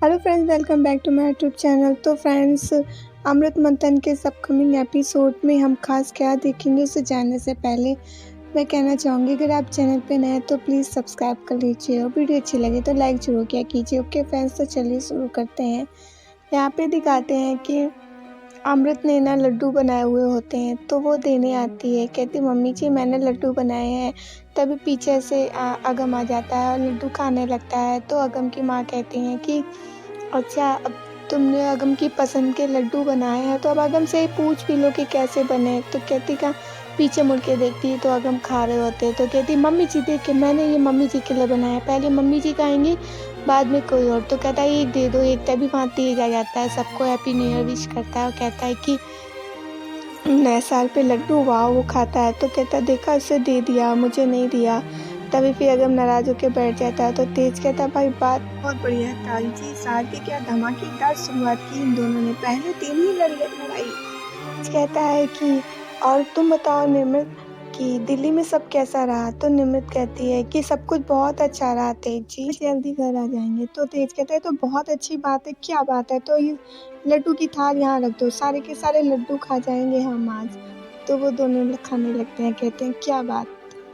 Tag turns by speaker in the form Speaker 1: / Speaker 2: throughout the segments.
Speaker 1: Hello friends, welcome back to my YouTube channel. तो friends, Amrit Manthan के upcoming episode में हम खास क्या देखेंगे उसे जानने से पहले मैं कहना चाहूँगी, अगर आप चैनल पे नए हैं तो प्लीज़ सब्सक्राइब कर लीजिए और वीडियो अच्छी लगे तो लाइक ज़रूर किया कीजिए। ओके फ्रेंड्स, तो चलिए शुरू करते हैं। यहाँ पे दिखाते हैं कि अमृत ने ना लड्डू बनाए हुए होते हैं, तो वो देने आती है। कहती मम्मी जी मैंने लड्डू बनाए हैं। तभी पीछे से अगम आ जाता है और लड्डू खाने लगता है। तो अगम की माँ कहती हैं कि अच्छा, अब तुमने अगम की पसंद के लड्डू बनाए हैं तो अब अगम से पूछ भी लो कि कैसे बने। तो कहती का पीछे मुड़ के देखती है तो अगम खा रहे होते हैं। तो कहती मम्मी जी देखिए मैंने ये मम्मी जी के लिए बनाया, पहले मम्मी जी खाएंगी बाद में कोई और। तो कहता है एक दे दो, एक तभी वहाँ तेज आ जाता है, सबको हैप्पी न्यू ईयर विश करता है और कहता है कि नए साल पे लड्डू वाह। वो खाता है तो कहता है देखा उसे दे दिया मुझे नहीं दिया। तभी फिर अगम नाराज होकर बैठ जाता है। तो तेज कहता है भाई बात बहुत बढ़िया है ताई जी, साल की क्या धमाकेदार शुरुआत की इन दोनों ने, पहले दिन ही लड़ाई। तेज कहता है कि और तुम बताओ निमित कि दिल्ली में सब कैसा रहा। तो निमित कहती है कि सब कुछ बहुत अच्छा रहा तेज जी, जल्दी घर आ जाएंगे। तो तेज कहता है तो बहुत अच्छी बात है, क्या बात है। तो ये लड्डू की थाल यहाँ रख दो, सारे के सारे लड्डू खा जाएंगे हम आज। तो वो दोनों खाने लगते हैं, कहते हैं क्या बात।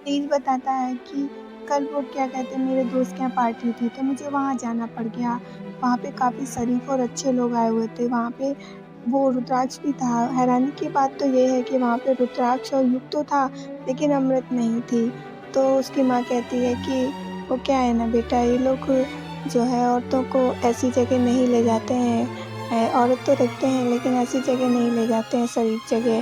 Speaker 1: तेज बताता है कि कल वो क्या कहते हैं मेरे दोस्त के यहाँ पार्टी थी तो मुझे वहाँ जाना पड़ गया। वहाँ पे काफ़ी शरीफ और अच्छे लोग आए हुए थे। वहाँ पे वो रुद्राक्ष भी था। हैरानी की बात तो ये है कि वहाँ पे रुद्राक्ष और युग तो था लेकिन अमृत नहीं थी। तो उसकी माँ कहती है कि वो क्या है ना बेटा, ये लोग जो है औरतों को ऐसी जगह नहीं ले जाते हैं, औरत तो रखते हैं लेकिन ऐसी जगह नहीं ले जाते हैं, शरीफ जगह।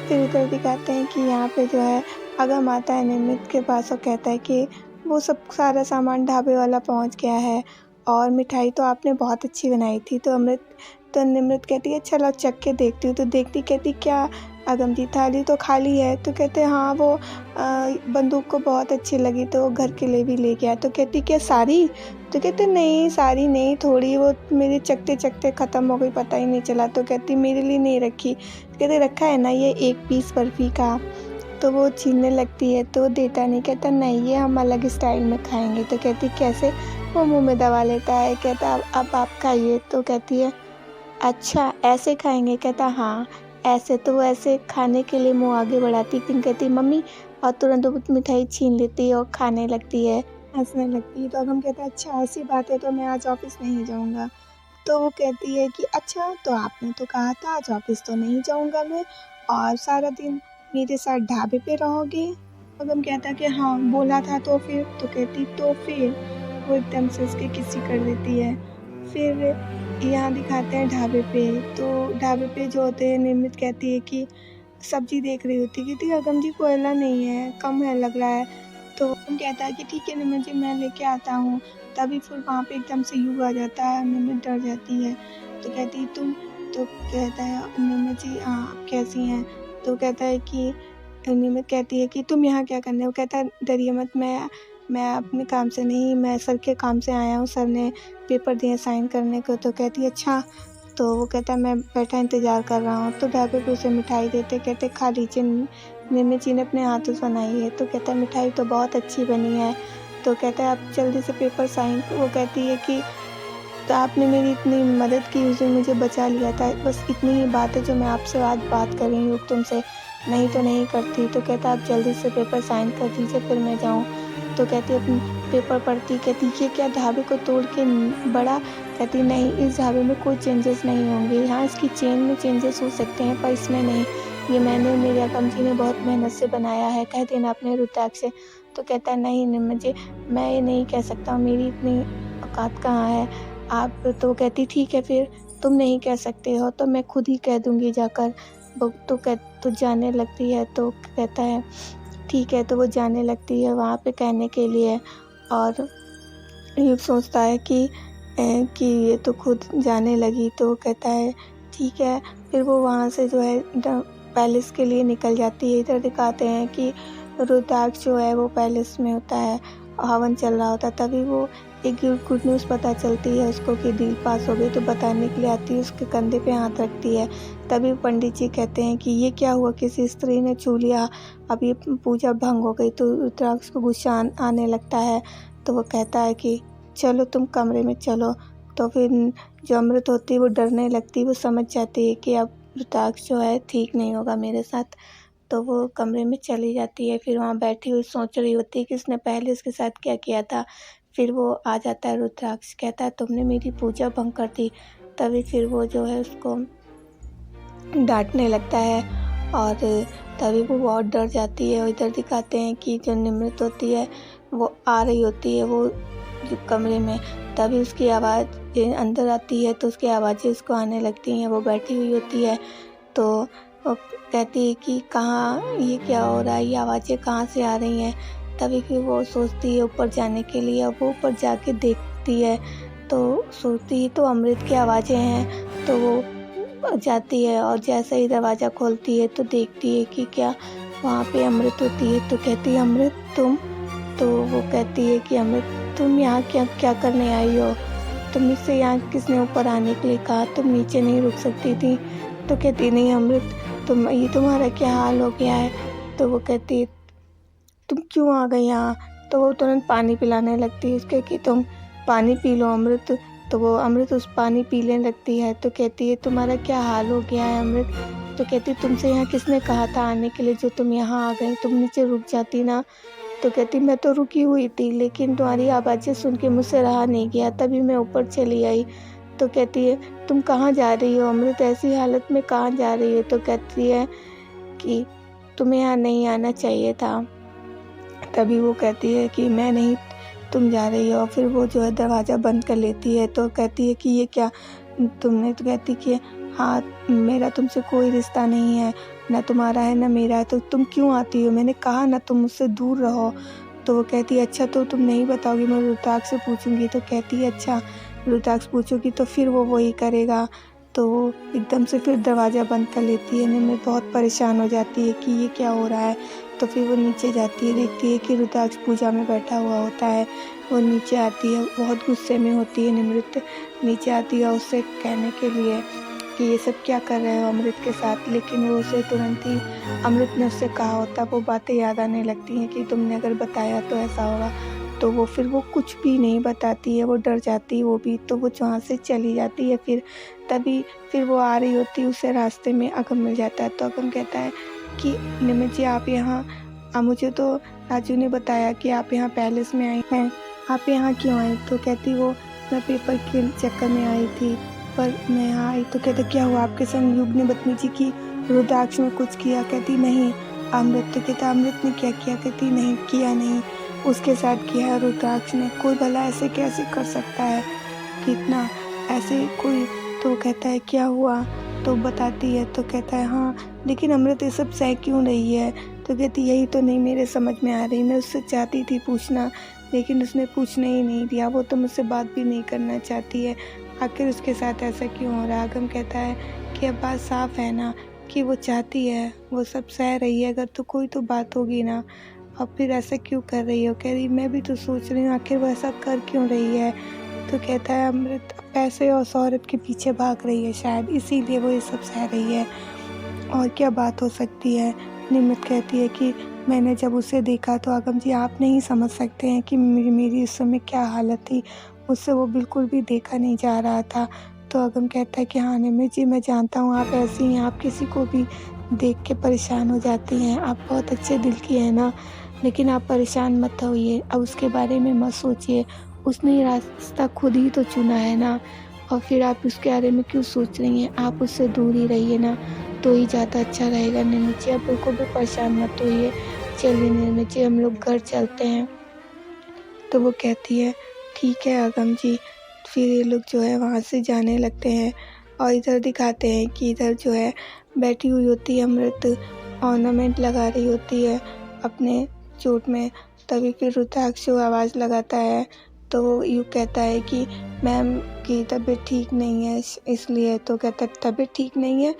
Speaker 1: फिर इधर दिखाते हैं कि यहाँ पे जो है अगम आता है निमित के पास और कहता है कि वो सब सारा सामान ढाबे वाला पहुँच गया है और मिठाई तो आपने बहुत अच्छी बनाई थी। तो निमित कहती है चलो चख के देखती हूँ। तो देखती कहती क्या अगम जी थाली तो खाली है। तो कहते हाँ वो बंदूक को बहुत अच्छी लगी तो वो घर के लिए भी ले गया। तो कहती क्या सारी। तो कहते नहीं सारी नहीं, थोड़ी वो मेरे चखते चखते ख़त्म हो गई, पता ही नहीं चला। तो कहती मेरे लिए नहीं रखी। कहते रखा है ना ये एक पीस बर्फ़ी का। तो वो छीनने लगती है तो देता नहीं, कहता नहीं ये हम अलग स्टाइल में खाएंगे। तो कहती कैसे। वो मुंह में दबा लेता है, कहता अब आप खाइए। तो कहती है अच्छा ऐसे खाएंगे। कहता हाँ ऐसे। तो वो ऐसे खाने के लिए मुंह आगे बढ़ाती लेकिन कहती मम्मी, और तुरंत वो मिठाई छीन लेती है और खाने लगती है, हंसने लगती है। तो अगम कहता है अच्छा ऐसी बात है तो मैं आज ऑफिस नहीं जाऊँगा। तो वो कहती है कि अच्छा तो आपने तो कहा था आज ऑफिस तो नहीं जाऊँगा मैं और सारा दिन मेरे साथ ढाबे पे रहोगे। अगम कहता कि हाँ बोला था तो फिर। तो कहती तो फिर। वो एकदम से उसके किसी कर देती है। फिर यहाँ दिखाते हैं ढाबे पे। तो ढाबे पे जो होते हैं निमित कहती है कि सब्जी देख रही होती है कि अगम जी कोयला नहीं है, कम है लग रहा है। तो वो कहता है कि ठीक है निमित जी मैं लेके आता हूँ। तभी फिर वहाँ पे एकदम से युग आ जाता है, निमित डर जाती है। तो कहती तुम। तो कहता है निमित जी हाँ आप कैसी हैं। तो कहता है कि निमित कहती है कि तुम यहाँ क्या करने। वो कहता है डरिए मत, मैं अपने काम से नहीं, मैं सर के काम से आया हूँ, सर ने पेपर दिए साइन करने को। तो कहती है अच्छा। तो वो कहता है मैं बैठा इंतज़ार कर रहा हूँ। तो ढाबे पे उसे मिठाई देते, कहते खा लीजिए, निमित जी ने अपने हाथों से बनाई है। तो कहता है मिठाई तो बहुत अच्छी बनी है। तो कहता है आप जल्दी से पेपर साइन। वो कहती है कि तो आपने मेरी इतनी मदद की, उस दिन मुझे बचा लिया था, बस इतनी ही बात है जो मैं आपसे आज बात कर रही हूँ तुमसे, नहीं तो नहीं करती। तो कहता आप जल्दी से पेपर साइन कर दीजिए फिर मैं जाऊँ। तो कहती अपनी पेपर पढ़ती, कहती ये क्या ढाबे को तोड़ के बड़ा। कहती नहीं इस ढाबे में कोई चेंजेस नहीं होंगे, हाँ इसकी चेन में चेंजेस हो सकते हैं पर इसमें नहीं, ये मैंने मेरे अगम जी ने बहुत मेहनत से बनाया है, कह देना अपने रुद्राक्ष से। तो कहता है नहीं मुझे, मैं ये नहीं कह सकता, मेरी इतनी औकात कहाँ है आप। तो कहती ठीक है फिर तुम नहीं कह सकते हो तो मैं खुद ही कह दूँगी जाकर। वो तो जाने लगती है। तो कहता है ठीक है। तो वो जाने लगती है वहाँ पे कहने के लिए और ये सोचता है कि ये तो खुद जाने लगी। तो कहता है ठीक है। फिर वो वहाँ से जो है पैलेस के लिए निकल जाती है। इधर दिखाते हैं कि रुद्राक्ष जो है वो पैलेस में होता है, हवन चल रहा होता है। तभी वो एक गुड न्यूज़ पता चलती है उसको कि डील पास हो गई। तो बताने के लिए आती है, उसके कंधे पे हाथ रखती है। तभी पंडित जी कहते हैं कि ये क्या हुआ, किसी स्त्री ने छू लिया, अब ये पूजा भंग हो गई। तो रुद्राक्ष को गुस्सा आने लगता है। तो वो कहता है कि चलो तुम कमरे में चलो, तो फिर जो अमृत होती है वो डरने लगती है, वो समझ जाती है कि अब रुद्राक्ष जो है ठीक नहीं होगा मेरे साथ। तो वो कमरे में चली जाती है, फिर वहाँ बैठी हुई सोच रही होती है कि उसने पहले उसके साथ क्या किया था। फिर वो आ जाता है रुद्राक्ष, कहता है तुमने मेरी पूजा भंग कर दी। तभी फिर वो जो है उसको डांटने लगता है और तभी वो बहुत डर जाती है। और इधर दिखाते हैं कि जो निमृत होती है वो आ रही होती है वो जो कमरे में, तभी उसकी आवाज़ अंदर आती है तो उसकी आवाज़ें उसको आने लगती हैं। वो बैठी हुई होती है तो वो कहती है कि कहाँ, ये क्या हो रहा है, ये आवाज़ें कहाँ से आ रही हैं। तभी फिर वो सोचती है ऊपर जाने के लिए, और वो ऊपर जाके देखती है तो सोचती है तो अमृत की आवाज़ें हैं। तो वो जाती है और जैसे ही दरवाज़ा खोलती है तो देखती है कि क्या वहाँ पे अमृत होती है। तो कहती है अमृत तुम, तो वो कहती है कि अमृत तुम यहाँ क्या क्या करने आई हो, तुमसे यहाँ किसने ऊपर आने के लिए कहा, तुम नीचे नहीं रुक सकती थी। तो कहती नहीं अमृत तुम, ये तुम्हारा क्या हाल हो गया है। तो वो कहती है तुम क्यों आ गई यहाँ। तो वो तुरंत पानी पिलाने लगती है उसके कि तुम पानी पी लो अमृत। तो वो अमृत उस पानी पीने लगती है। तो कहती है तुम्हारा क्या हाल हो गया है अमृत। तो कहती है तुमसे यहाँ किसने कहा था आने के लिए, जो तुम यहाँ आ गई, तुम नीचे रुक जाती ना। तो कहती मैं तो रुकी हुई थी, लेकिन तुम्हारी आवाज़ें सुन के मुझसे रहा नहीं गया, तभी मैं ऊपर चली आई। तो कहती है तुम कहाँ जा रही हो अमृत, ऐसी हालत में कहाँ जा रही हो। तो कहती है कि तुम्हें यहाँ नहीं आना चाहिए था। तभी वो कहती है कि मैं नहीं, तुम जा रही हो। फिर वो जो है दरवाज़ा बंद कर लेती है। तो कहती है कि ये क्या तुमने, तो कहती कि हाँ मेरा तुमसे कोई रिश्ता नहीं है, ना तुम्हारा है ना मेरा है, तो तुम क्यों आती हो, मैंने कहा ना तुम मुझसे दूर रहो। तो वो कहती है अच्छा तो तुम नहीं बताओगी, मैं रुद्राक्ष से पूछूंगी। तो कहती है अच्छा रुद्राक्ष पूछोगी तो फिर वो वही करेगा। तो वो एकदम से फिर दरवाज़ा बंद कर लेती है। मैं बहुत परेशान हो जाती है कि ये क्या हो रहा है। तो फिर वो नीचे जाती है, देखती है कि रुद्राक्ष पूजा में बैठा हुआ होता है। वो नीचे आती है, बहुत गुस्से में होती है निमृत, नीचे आती है उससे कहने के लिए कि ये सब क्या कर रहे हो अमृत के साथ। लेकिन वो उसे तुरंत ही अमृत ने उससे कहा होता वो बातें याद आने लगती हैं कि तुमने अगर बताया तो ऐसा होगा। तो वो फिर वो कुछ भी नहीं बताती है, वो डर जाती है वो भी। तो वो वहाँ से चली जाती है। तभी फिर वो आ रही होती है, उसे रास्ते में अगम मिल जाता है। तो अगम कहता है कि निमित जी आप यहाँ, मुझे तो राजू ने बताया कि आप यहाँ पैलेस में आई हैं, आप यहाँ क्यों आई। तो कहती वो मैं पेपर के चक्कर में आई थी, पर मैं यहाँ आई। तो कहते क्या हुआ आपके संग युग ने बदतमीजी की, रुद्राक्ष में कुछ किया। कहती नहीं अमृत। तो कहता अमृत ने क्या किया। कहती नहीं किया नहीं, उसके साथ किया है रुद्राक्ष ने। कोई भला ऐसे कैसे कर सकता है, कितना ऐसे कोई। तो कहता है क्या हुआ, तो बताती है। तो कहता है हाँ लेकिन अमृत ये सब सह क्यों रही है। तो कहती यही तो नहीं मेरे समझ में आ रही, मैं उससे चाहती थी पूछना, लेकिन उसने पूछने ही नहीं दिया, वो तो मुझसे बात भी नहीं करना चाहती है, आखिर उसके साथ ऐसा क्यों हो रहा है। आगम कहता है कि अब बात साफ है ना कि वो चाहती है, वो सब सह रही है, अगर तो कोई तो बात होगी ना, अब फिर ऐसा क्यों कर रही हो। कह रही मैं भी तो सोच रही हूँ आखिर वो ऐसा कर क्यों रही है। तो कहता है अमृत पैसे और शोहरत के पीछे भाग रही है शायद, इसीलिए वो ये सब सह रही है, और क्या बात हो सकती है। निमित कहती है कि मैंने जब उसे देखा तो आगम जी आप नहीं समझ सकते हैं कि मेरी इस समय क्या हालत थी, मुझसे वो बिल्कुल भी देखा नहीं जा रहा था। तो आगम कहता है कि हाँ निमित जी मैं जानता हूँ आप ऐसी हैं, आप किसी को भी देख के परेशान हो जाती हैं, आप बहुत अच्छे दिल की हैं ना, लेकिन आप परेशान मत होइए, अब उसके बारे में मत सोचिए, उसने ये रास्ता खुद ही तो चुना है ना, और फिर आप उसके बारे में क्यों सोच रही हैं, आप उससे दूर ही रहिए ना तो ही ज़्यादा अच्छा रहेगा। निर्मित जी आप बिल्कुल भी परेशान मत होइए, चलिए निर्मित जी हम लोग घर चलते हैं। तो वो कहती है ठीक है आगम जी। फिर ये लोग जो है वहाँ से जाने लगते हैं, और इधर दिखाते हैं कि इधर जो है बैठी हुई होती है अमृत, ऑर्नामेंट लगा रही होती है अपने चोट में। तभी फिर रुद्राक्ष आवाज़ लगाता है, तो वो यूँ कहता है कि मैम की तबीयत ठीक नहीं है इसलिए। तो कहता है तबीयत ठीक नहीं है।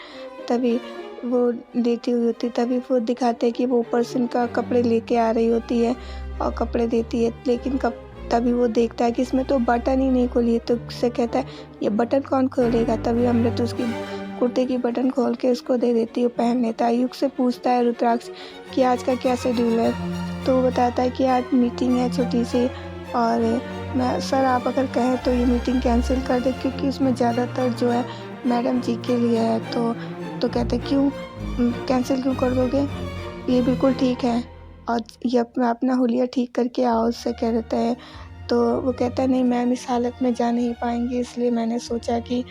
Speaker 1: तभी वो लेटी हुई होती, तभी वो दिखाते हैं कि वो ऊपर से उनका कपड़े लेके आ रही होती है और कपड़े देती है, लेकिन तभी वो देखता है कि इसमें तो बटन ही नहीं खोली है। तो उससे कहता है ये बटन कौन खोलेगा। तभी अमृत उसकी कुर्ते की बटन खोल के उसको दे देती है, पहन लेता है। युग से पूछता है रुद्राक्ष कि आज का क्या शेड्यूल है। तो वो बताता है कि आज मीटिंग है छोटी सी, और मैं सर आप अगर कहें तो ये मीटिंग कैंसिल कर दें, क्योंकि उसमें ज़्यादातर जो है मैडम जी के लिए है। तो कहते क्यों कैंसिल क्यों कर दोगे, ये बिल्कुल ठीक है और ये अपना हुलिया ठीक करके आओ, उससे कह देता है। तो वो कहता है नहीं मैम इस हालत में जा नहीं पाएंगी, इसलिए मैंने सोचा कि,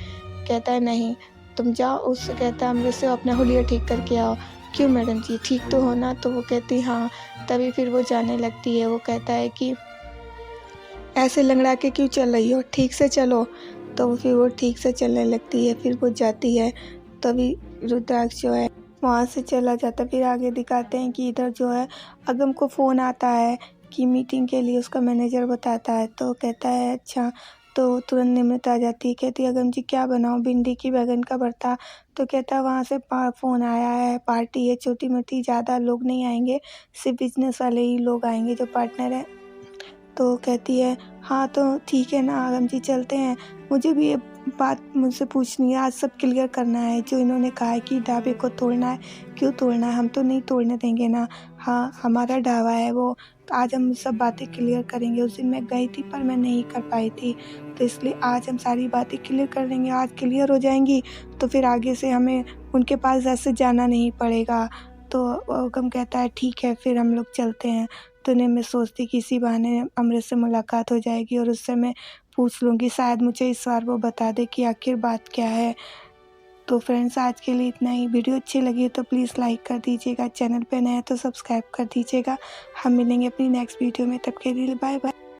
Speaker 1: कहता है नहीं तुम जाओ, उससे कहता है अमृत से अपना हुलिया ठीक करके आओ। क्यों मैडम जी ठीक तो हो ना, तो वो कहती हाँ। तभी फिर वो जाने लगती है। वो कहता है कि ऐसे लंगड़ा के क्यों चल रही हो, ठीक से चलो। तो फिर वो ठीक से चलने लगती है, फिर वो जाती है। तभी रुद्राक्ष जो है वहाँ से चला जाता है। फिर आगे दिखाते हैं कि इधर जो है अगम को फ़ोन आता है कि मीटिंग के लिए उसका मैनेजर बताता है। तो कहता है अच्छा, तो तुरंत निमृत आ जाती है, कहती है अगम जी क्या बनाऊँ, भिंडी की बैगन का भरता। तो कहता है वहाँ से फ़ोन आया है, पार्टी है छोटी मोटी, ज़्यादा लोग नहीं आएंगे, सिर्फ बिजनेस वाले ही लोग आएंगे जो पार्टनर हैं। तो कहती है हाँ तो ठीक है ना आगम जी चलते हैं, मुझे भी ये बात मुझसे पूछनी है, आज सब क्लियर करना है। जो इन्होंने कहा है कि ढाबे को तोड़ना है, क्यों तोड़ना है, हम तो नहीं तोड़ने देंगे ना। हाँ हमारा ढाबा है वो, तो आज हम सब बातें क्लियर करेंगे। उस दिन मैं गई थी पर मैं नहीं कर पाई थी, तो इसलिए आज हम सारी बातें क्लियर कर देंगे। आज क्लियर हो जाएंगी तो फिर आगे से हमें उनके पास ऐसे जाना नहीं पड़ेगा। तो गम कहता है ठीक है फिर हम लोग चलते हैं। तो नहीं मैं सोचती कि इसी बहाने अमृत से मुलाकात हो जाएगी और उससे मैं पूछ लूँगी, शायद मुझे इस बार वो बता दे कि आखिर बात क्या है। तो फ्रेंड्स आज के लिए इतना ही। वीडियो अच्छी लगी तो प्लीज़ लाइक कर दीजिएगा, चैनल पे नए हैं तो सब्सक्राइब कर दीजिएगा। हम मिलेंगे अपनी नेक्स्ट वीडियो में, तब के लिए बाय बाय।